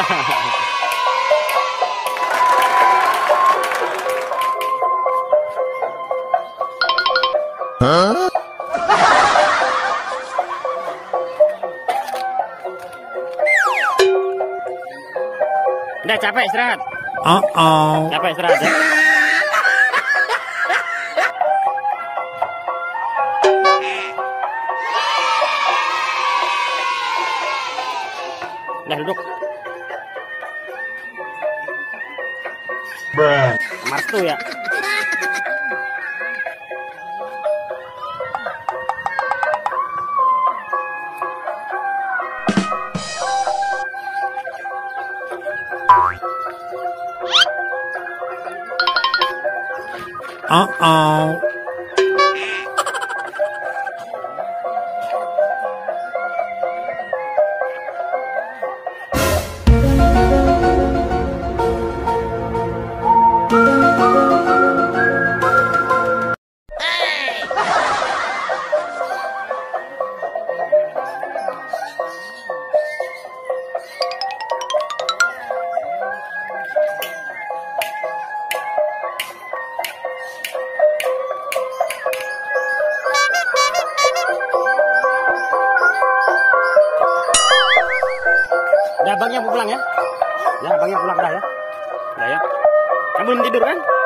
Hah? Udah capek istirahat. Oh. Capek istirahat ya. Udah duduk. Martu ya. Oh. Udah abangnya pulang ya. Ya abangnya pulang dah ya. Udah ya. Kamu belum tidur kan?